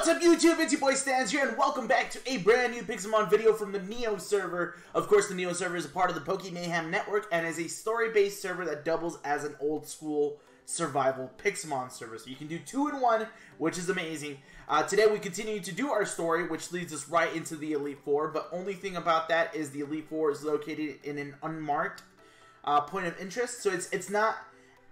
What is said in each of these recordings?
What's up YouTube, it's your boy Stans here, and welcome back to a brand new Pixelmon video from the Neo server. Of course, the Neo server is a part of the PokeMayhem network and is a story-based server that doubles as an old-school survival Pixelmon server. So you can do 2-in-1, which is amazing. Today we continue to do our story, which leads us right into the Elite Four, but only thing about that is the Elite Four is located in an unmarked point of interest, so it's not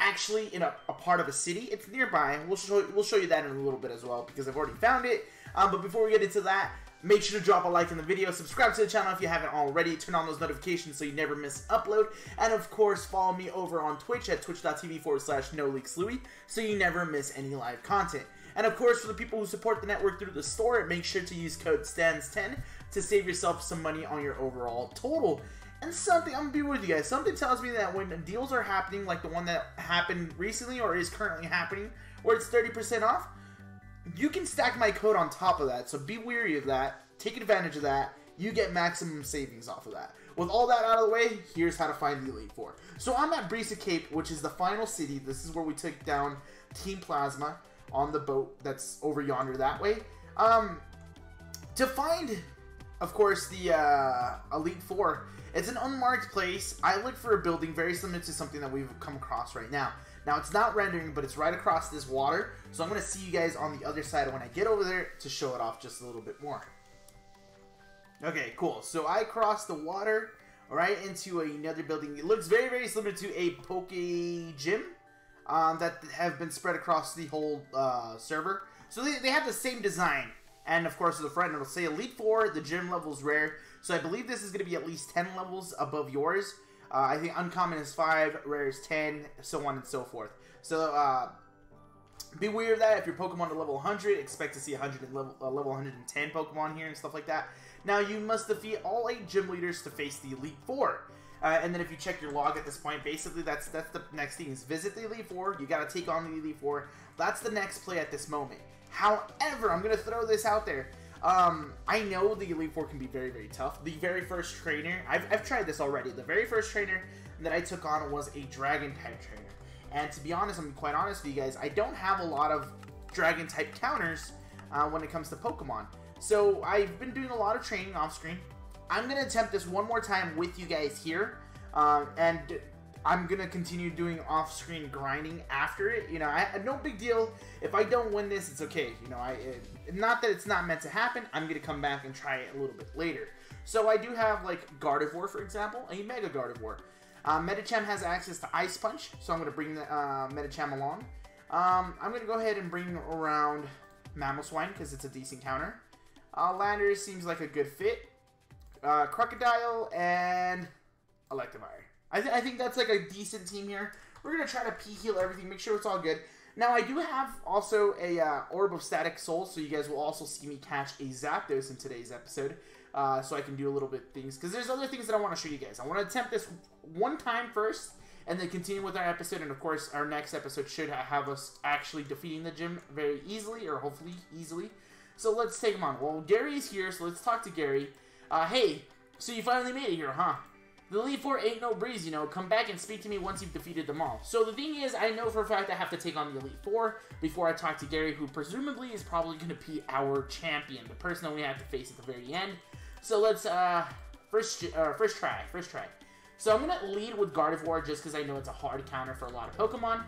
actually in a part of a city. It's nearby. We'll show you that in a little bit as well because I've already found it. But before we get into that, make sure to drop a like in the video, subscribe to the channel if you haven't already, turn on those notifications so you never miss an upload, and of course follow me over on Twitch at twitch.tv/NoLeaksLouis so you never miss any live content. And of course, for the people who support the network through the store, make sure to use code STANS10 to save yourself some money on your overall total. And something, I'm going to be with you guys, something tells me that when deals are happening, like the one that happened recently or is currently happening, where it's 30% off, you can stack my code on top of that. So be wary of that, take advantage of that, you get maximum savings off of that. With all that out of the way, here's how to find the Elite Four. So I'm at Brisa Cape, which is the final city. This is where we took down Team Plasma on the boat that's over yonder that way. To find, of course, the Elite Four, it's an unmarked place. I look for a building very similar to something that we've come across right now. Now, it's not rendering, but it's right across this water. So I'm going to see you guys on the other side when I get over there to show it off just a little bit more. Okay, cool. So I crossed the water right into another building. It looks very, very similar to a Poke Gym that have been spread across the whole server. So they have the same design. And of course, the front it'll say Elite Four, the gym level is rare. So I believe this is going to be at least 10 levels above yours. I think uncommon is 5, rare is 10, so on and so forth. So be aware of that. If your Pokemon are level 100, expect to see level 110 Pokemon here and stuff like that. Now you must defeat all 8 gym leaders to face the Elite Four. And then if you check your log at this point, basically that's the next thing is visit the Elite Four. You got to take on the Elite Four. That's the next play at this moment. However, I'm going to throw this out there. I know the Elite Four can be very, very tough. The very first trainer, I've tried this already. The very first trainer that I took on was a Dragon-type trainer. And to be honest, I'm quite honest with you guys, I don't have a lot of Dragon-type counters when it comes to Pokemon. So I've been doing a lot of training off-screen. I'm going to attempt this one more time with you guys here. And I'm going to continue doing off-screen grinding after it. You know, no big deal. If I don't win this, it's okay. You know, not that it's not meant to happen. I'm going to come back and try it a little bit later. So I do have, like, Gardevoir, for example, a Mega Gardevoir. Medicham has access to Ice Punch, so I'm going to bring the Medicham along. I'm going to go ahead and bring around Mamoswine, because it's a decent counter. Landers seems like a good fit. Crocodile and Electivire. I think that's like a decent team here. We're going to try to P-heal everything, make sure it's all good. Now, I do have also a Orb of Static Soul, so you guys will also see me catch a Zapdos in today's episode. So I can do a little bit of things, because there's other things that I want to show you guys. I want to attempt this one time first, and then continue with our episode. And of course, our next episode should have us actually defeating the gym very easily, or hopefully easily. So let's take him on. Well, Gary's here, so let's talk to Gary. Hey, so you finally made it here, huh? The Elite Four ain't no breeze, you know. Come back and speak to me once you've defeated them all. So the thing is, I know for a fact I have to take on the Elite Four before I talk to Gary, who presumably is probably going to be our champion, the person that we have to face at the very end. So let's, first try. So I'm going to lead with Gardevoir just because I know it's a hard counter for a lot of Pokemon.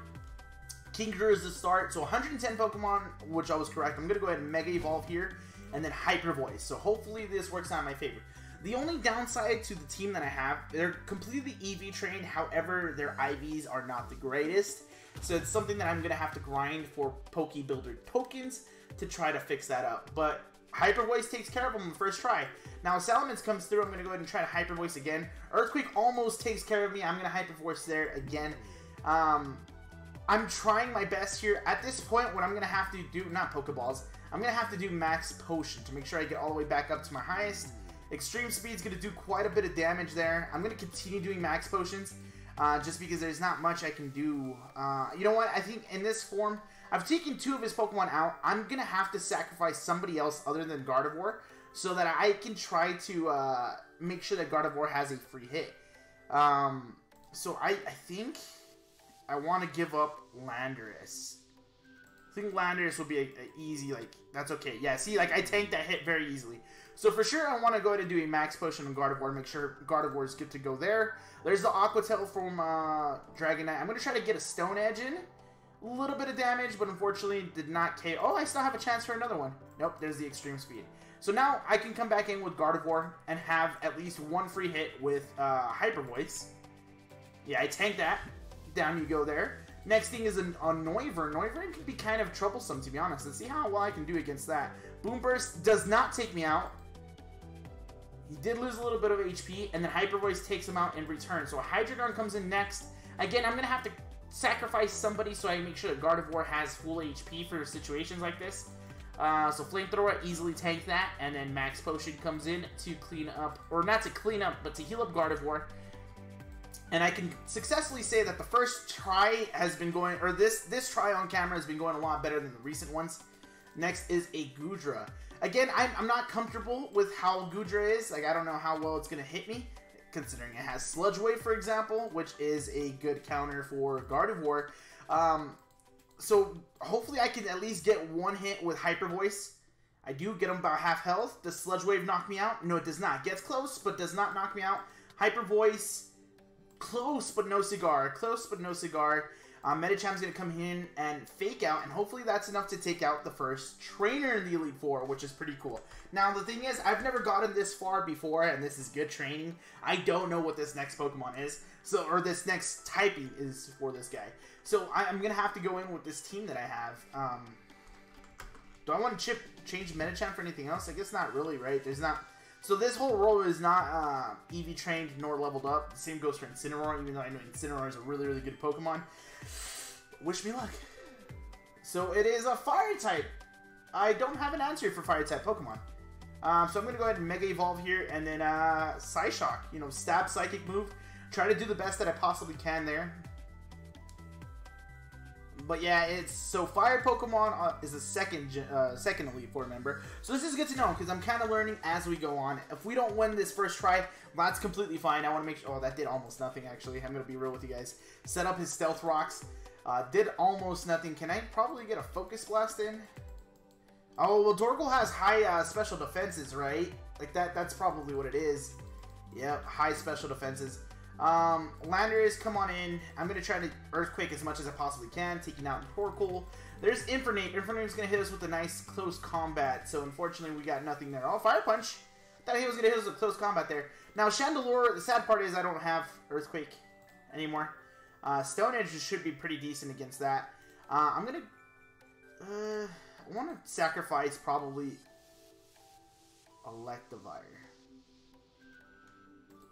Kingler is the start, so 110 Pokemon, which I was correct. I'm going to go ahead and Mega Evolve here, and then Hyper Voice. So hopefully this works out in my favor. The only downside to the team that I have, they're completely EV trained, however, their IVs are not the greatest. So it's something that I'm going to have to grind for Poke Builder tokens to try to fix that up. But Hyper Voice takes care of them on the first try. Now, if Salamence comes through, I'm going to go ahead and try to Hyper Voice again. Earthquake almost takes care of me. I'm going to Hyper Voice there again. I'm trying my best here. At this point, what I'm going to have to do, not Pokeballs, I'm going to have to do Max Potion to make sure I get all the way back up to my highest. Extreme Speed is going to do quite a bit of damage there. I'm going to continue doing Max Potions just because there's not much I can do. You know what? I think in this form, I've taken 2 of his Pokemon out. I'm going to have to sacrifice somebody else other than Gardevoir so that I can try to make sure that Gardevoir has a free hit. So I think I want to give up Landorus. I think Landorus will be a easy, like, that's okay. Yeah, see, like, I tanked that hit very easily. So for sure, I want to go ahead and do a max potion on Gardevoir, make sure Gardevoir is good to go there. There's the Aqua Tail from Dragonite. I'm going to try to get a Stone Edge in. A little bit of damage, but unfortunately did not KO. Oh, I still have a chance for another one. Nope, there's the Extreme Speed. So now I can come back in with Gardevoir and have at least one free hit with Hyper Voice. Yeah, I tanked that. Down you go there. Next thing is a Noivern. Noivern can be kind of troublesome, to be honest. Let's see how well I can do against that. Boom Burst does not take me out. He did lose a little bit of HP, and then Hyper Voice takes him out in return. So a Hydreigon comes in next. Again, I'm going to have to sacrifice somebody so I make sure that Gardevoir has full HP for situations like this. So Flamethrower easily tanked that, and then Max Potion comes in to clean up, or not to clean up, but to heal up Gardevoir. And I can successfully say that the first try has been going, or this try on camera has been going a lot better than the recent ones. Next is a Goodra. Again, I'm not comfortable with how Goodra is. Like, I don't know how well it's going to hit me, considering it has Sludge Wave, for example, which is a good counter for Gardevoir. So hopefully I can at least get one hit with Hyper Voice. I do get him about half health. Does Sludge Wave knock me out? No, it does not. Gets close, but does not knock me out. Hyper Voice... close, but no cigar. Close, but no cigar. Medicham's going to come in and fake out, and hopefully that's enough to take out the first trainer in the Elite Four, which is pretty cool. Now, the thing is, I've never gotten this far before, and this is good training. I don't know what this next Pokemon is, or this next typing is for this guy. So, I'm going to have to go in with this team that I have. Do I want to change Medicham for anything else? I guess not really, right? There's not... So this whole row is not EV trained nor leveled up. The same goes for Incineroar, even though I know Incineroar is a really, really good Pokemon. Wish me luck. So it is a Fire type. I don't have an answer for Fire type Pokemon. So I'm going to go ahead and Mega Evolve here, and then Psyshock. You know, stab Psychic move. Try to do the best that I possibly can there. But yeah, it's so Fire Pokemon is a second Elite Four member. So this is good to know because I'm kind of learning as we go on. If we don't win this first try, that's completely fine. I want to make sure. Oh, that did almost nothing actually. I'm gonna be real with you guys. Set up his Stealth Rocks. Did almost nothing. Can I probably get a Focus Blast in? Oh well, Dorgle has high special defenses, right? Like that's probably what it is. Yep, high special defenses. Landorus, come on in. I'm going to try to Earthquake as much as I possibly can, taking out Torkoal. There's Infernape. Infernape's going to hit us with a nice close combat, so unfortunately we got nothing there. Oh, Fire Punch. Thought he was going to hit us with close combat there. Now, Chandelure, the sad part is I don't have Earthquake anymore. Stone Edge should be pretty decent against that. I'm going to... I want to sacrifice probably Electivire.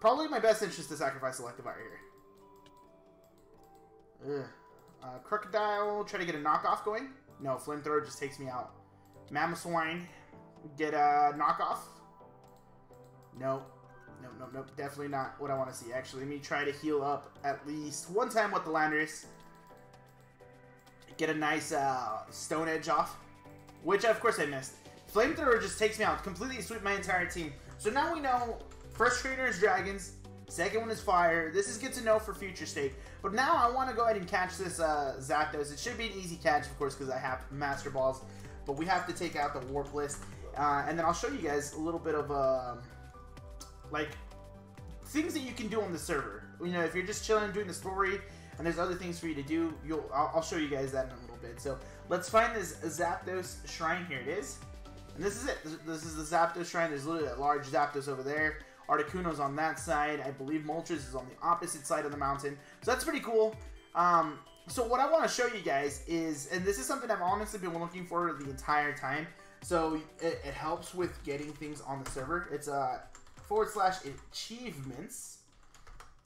Probably my best interest to sacrifice Electivire here. Crocodile, try to get a knockoff going. No, Flamethrower just takes me out. Mamoswine, get a knockoff. Nope. Nope. Definitely not what I want to see. Actually, let me try to heal up at least one time with the Landorus. Get a nice Stone Edge off. Which, of course, I missed. Flamethrower just takes me out. Completely sweep my entire team. So now we know... First trainer is Dragons, second one is Fire. This is good to know for future state. But now I want to go ahead and catch this Zapdos. It should be an easy catch, of course, because I have Master Balls. But we have to take out the Warp List. And then I'll show you guys a little bit of, like, things that you can do on the server. You know, if you're just chilling and doing the story, and there's other things for you to do, I'll show you guys that in a little bit. So let's find this Zapdos Shrine. Here it is. And this is it. This is the Zapdos Shrine. There's literally a large Zapdos over there. Articuno's on that side. I believe Moltres is on the opposite side of the mountain. So that's pretty cool. So what I want to show you guys is, and this is something I've honestly been looking for the entire time. So it helps with getting things on the server. It's /achievements.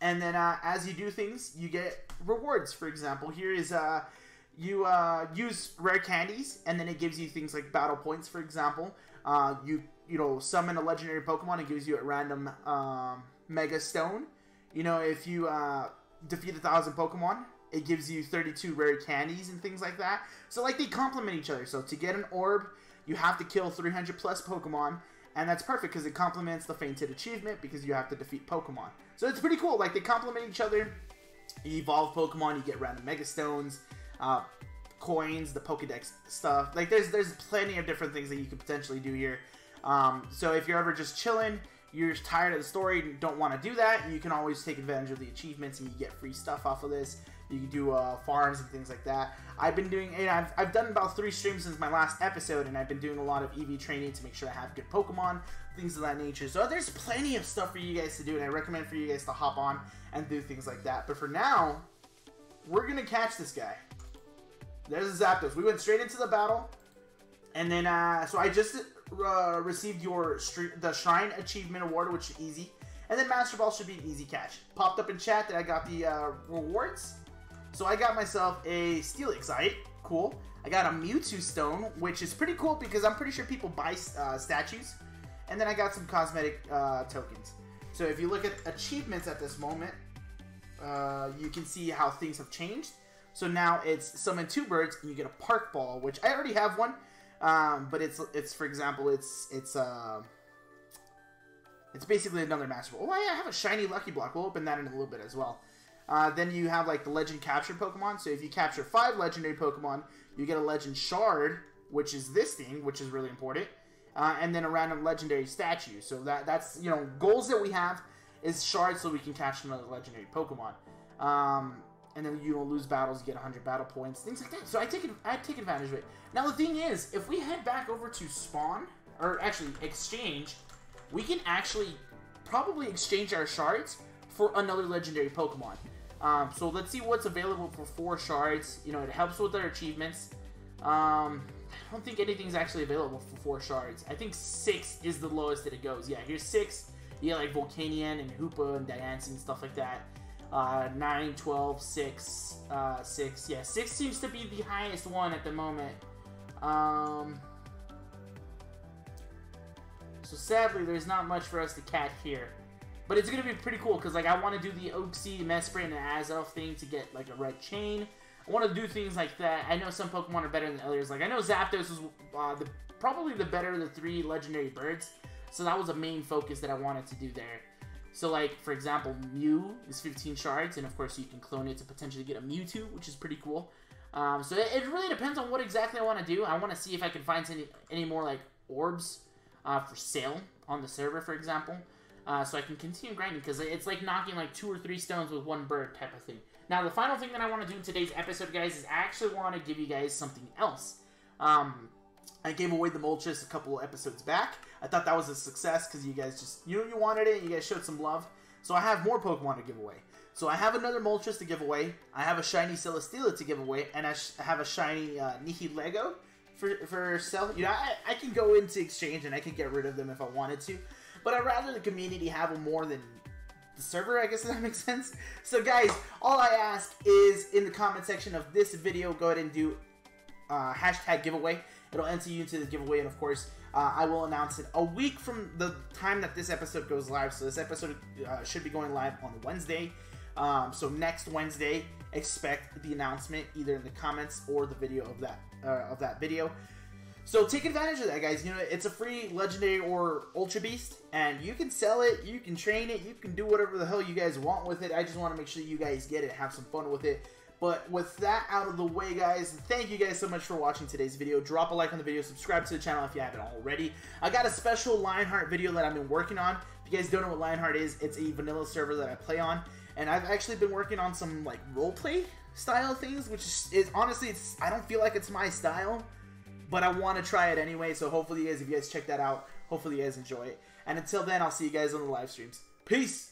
And then as you do things, you get rewards. For example, here is you use rare candies, and then it gives you things like battle points. For example, you know, summon a legendary Pokemon, it gives you a random Mega Stone. You know, if you defeat 1,000 Pokemon, it gives you 32 rare candies and things like that. So, like, they complement each other. So, to get an orb, you have to kill 300 plus Pokemon, and that's perfect because it complements the Fainted achievement because you have to defeat Pokemon. So, it's pretty cool. Like, they complement each other. You evolve Pokemon, you get random Mega Stones. coins, the Pokedex stuff. Like, there's plenty of different things that you could potentially do here. So if you're ever just chilling, you're tired of the story, don't want to do that, you can always take advantage of the achievements and you get free stuff off of this. You can do farms and things like that. I've been doing, and I've done about 3 streams since my last episode, and I've been doing a lot of EV training to make sure I have good Pokemon, things of that nature. So there's plenty of stuff for you guys to do, and I recommend for you guys to hop on and do things like that. But for now, we're gonna catch this guy. There's a Zapdos. We went straight into the battle, and then so I just received the Shrine Achievement Award, which is easy, and then Master Ball should be an easy catch. Popped up in chat that I got the rewards. So I got myself a Steelixite, cool. I got a Mewtwo Stone, which is pretty cool because I'm pretty sure people buy statues. And then I got some cosmetic tokens. So if you look at achievements at this moment, you can see how things have changed. So now it's summon 2 birds and you get a Park Ball, which I already have one. But it's for example, it's basically another Master Ball. Oh, I have a shiny Lucky Block. We'll open that in a little bit as well. Then you have like the Legend Captured Pokemon. So if you capture 5 legendary Pokemon, you get a Legend Shard, which is this thing, which is really important. And then a random legendary statue. So that's, you know, goals that we have is shards so we can catch another legendary Pokemon. And then you don't lose battles, you get 100 battle points, things like that. So I take advantage of it. Now the thing is, if we head back over to spawn, or actually exchange, we can actually probably exchange our shards for another legendary Pokemon. So let's see what's available for 4 shards. You know, it helps with our achievements. I don't think anything's actually available for 4 shards. I think 6 is the lowest that it goes. Yeah, here's 6. You get like Volcanion and Hoopa and Diancie and stuff like that. 9, 12, 6, 6. Yeah, 6 seems to be the highest one at the moment. So sadly, there's not much for us to catch here. But it's going to be pretty cool because like I want to do the Oxy, Mesprit, and Azelf thing to get like a red chain. I want to do things like that. I know some Pokemon are better than others. Like I know Zapdos is probably the better of the 3 legendary birds. So that was a main focus that I wanted to do there. So like for example, Mew is 15 shards, and of course you can clone it to potentially get a Mewtwo, which is pretty cool. So it really depends on what exactly I want to do. I want to see if I can find any more like orbs for sale on the server, for example. So I can continue grinding, because it's like knocking like 2 or 3 stones with 1 bird type of thing. Now, the final thing that I want to do in today's episode, guys, is I actually want to give you guys something else. I gave away the Moltres a couple episodes back. I thought that was a success, because you guys just, you wanted it, you guys showed some love. So I have more Pokemon to give away. So I have another Moltres to give away, I have a shiny Celesteela to give away, and I have a shiny Nihilego for sale. You know, I can go into exchange and I can get rid of them if I wanted to. But I'd rather the community have them more than the server, I guess, if that makes sense. So guys, all I ask is in the comment section of this video, go ahead and do hashtag giveaway. It'll enter you into the giveaway, and of course, I will announce it a week from the time that this episode goes live. So this episode should be going live on Wednesday. So next Wednesday, expect the announcement either in the comments or the video of that video. So take advantage of that, guys. You know, it's a free legendary or ultra beast, and you can sell it, you can train it, you can do whatever the hell you guys want with it. I just want to make sure you guys get it, have some fun with it. But with that out of the way, guys, thank you guys so much for watching today's video. Drop a like on the video, subscribe to the channel if you haven't already. I got a special Lionheart video that I've been working on. If you guys don't know what Lionheart is, it's a vanilla server that I play on, and I've actually been working on some like roleplay style things, which is honestly, I don't feel like it's my style, but I want to try it anyway. So hopefully, you guys, if you guys check that out, hopefully you guys enjoy it. And until then, I'll see you guys on the live streams. Peace.